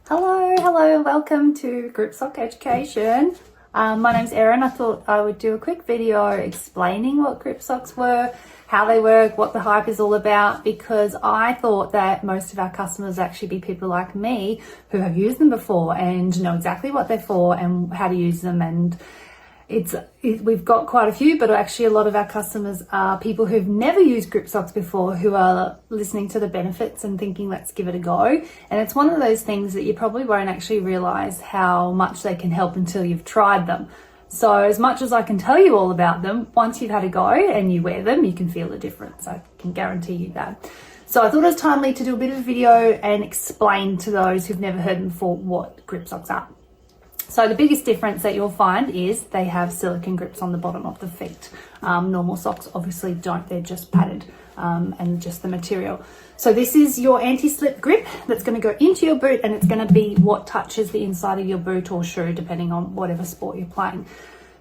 Hello, welcome to Grip Sock Education. My name's Erin. I thought I would do a quick video explaining what grip socks were, how they work, what the hype is all about, because I thought that most of our customers actually be people like me who have used them before and know exactly what they're for and how to use them. And we've got quite a few, but actually a lot of our customers are people who've never used grip socks before, who are listening to the benefits and thinking, let's give it a go. And it's one of those things that you probably won't actually realize how much they can help until you've tried them. So as much as I can tell you all about them, once you've had a go and you wear them, you can feel the difference. I can guarantee you that. So I thought it was timely to do a bit of a video and explain to those who've never heard them before what grip socks are. So the biggest difference that you'll find is they have silicone grips on the bottom of the feet. Normal socks obviously don't, they're just padded and just the material. So this is your anti-slip grip that's going to go into your boot, and it's going to be what touches the inside of your boot or shoe depending on whatever sport you're playing.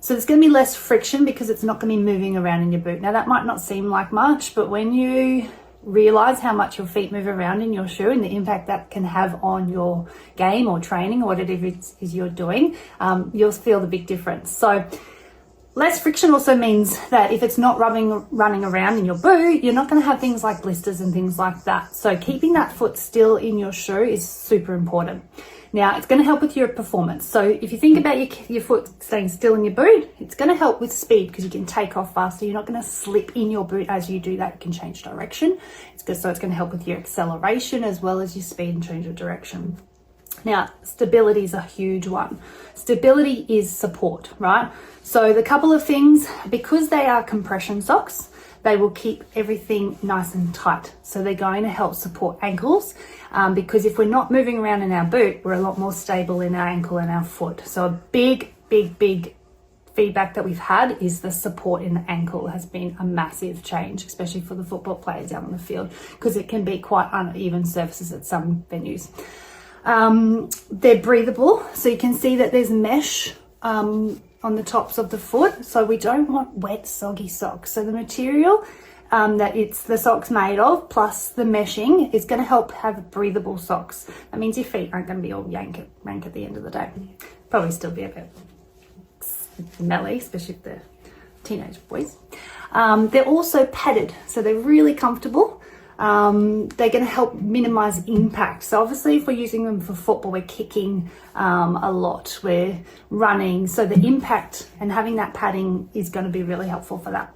So there's going to be less friction because it's not going to be moving around in your boot. Now that might not seem like much, but when you realize how much your feet move around in your shoe and the impact that can have on your game or training or whatever it is you're doing, you'll feel the big difference. So less friction also means that if it's not running around in your boot, you're not going to have things like blisters and things like that. So keeping that foot still in your shoe is super important. Now, it's going to help with your performance. So if you think about your foot staying still in your boot, it's going to help with speed because you can take off faster. You're not going to slip in your boot as you do that. You can change direction. So it's going to help with your acceleration as well as your speed and change of direction. Now, stability is a huge one. Stability is support, right? So the couple of things, because they are compression socks, they will keep everything nice and tight. So they're going to help support ankles because if we're not moving around in our boot, we're a lot more stable in our ankle and our foot. So a big feedback that we've had is the support in the ankle has been a massive change, especially for the football players out on the field, because it can be quite uneven surfaces at some venues. They're breathable, so you can see that there's mesh on the tops of the foot, so we don't want wet, soggy socks. So the material that the sock's made of, plus the meshing, is going to help have breathable socks. That means your feet aren't going to be all rank at the end of the day. Probably still be a bit smelly, especially if they're teenage boys. They're also padded, so they're really comfortable. They're going to help minimize impact. So obviously if we're using them for football, we're kicking a lot, we're running, so the impact and having that padding is going to be really helpful for that.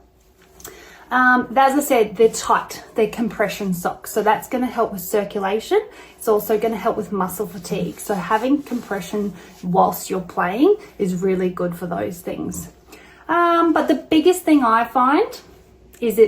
As I said, they're tight, they're compression socks, so that's going to help with circulation. It's also going to help with muscle fatigue, so having compression whilst you're playing is really good for those things. But the biggest thing I find is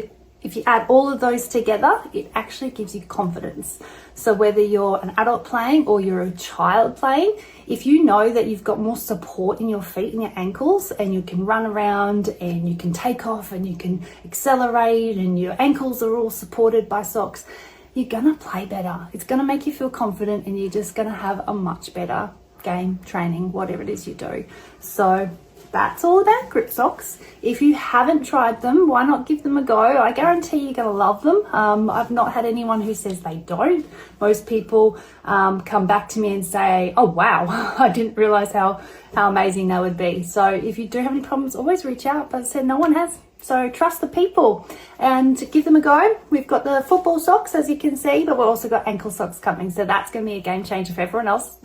if you add all of those together, it actually gives you confidence. So whether you're an adult playing or you're a child playing, if you know that you've got more support in your feet and your ankles and you can run around and you can take off and you can accelerate and your ankles are all supported by socks, you're gonna play better. It's gonna make you feel confident and you're just gonna have a much better game, training, whatever it is you do. So that's all about grip socks. If you haven't tried them, why not give them a go? I guarantee you're going to love them. I've not had anyone who says they don't. Most people come back to me and say, oh wow, I didn't realize how amazing they would be. So if you do have any problems, always reach out. But as I said, no one has. So trust the people and give them a go. We've got the football socks, as you can see, but we've also got ankle socks coming. So that's going to be a game changer for everyone else.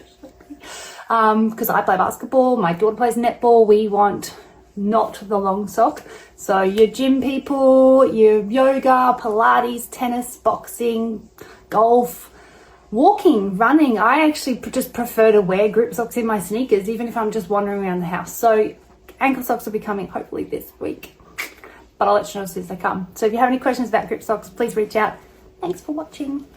Because I play basketball, my daughter plays netball, we want not the long sock. So your gym people, your yoga, Pilates, tennis, boxing, golf, walking, running. I actually just prefer to wear grip socks in my sneakers, even if I'm just wandering around the house. So ankle socks will be coming hopefully this week, but I'll let you know as soon as they come. So if you have any questions about grip socks, please reach out. Thanks for watching.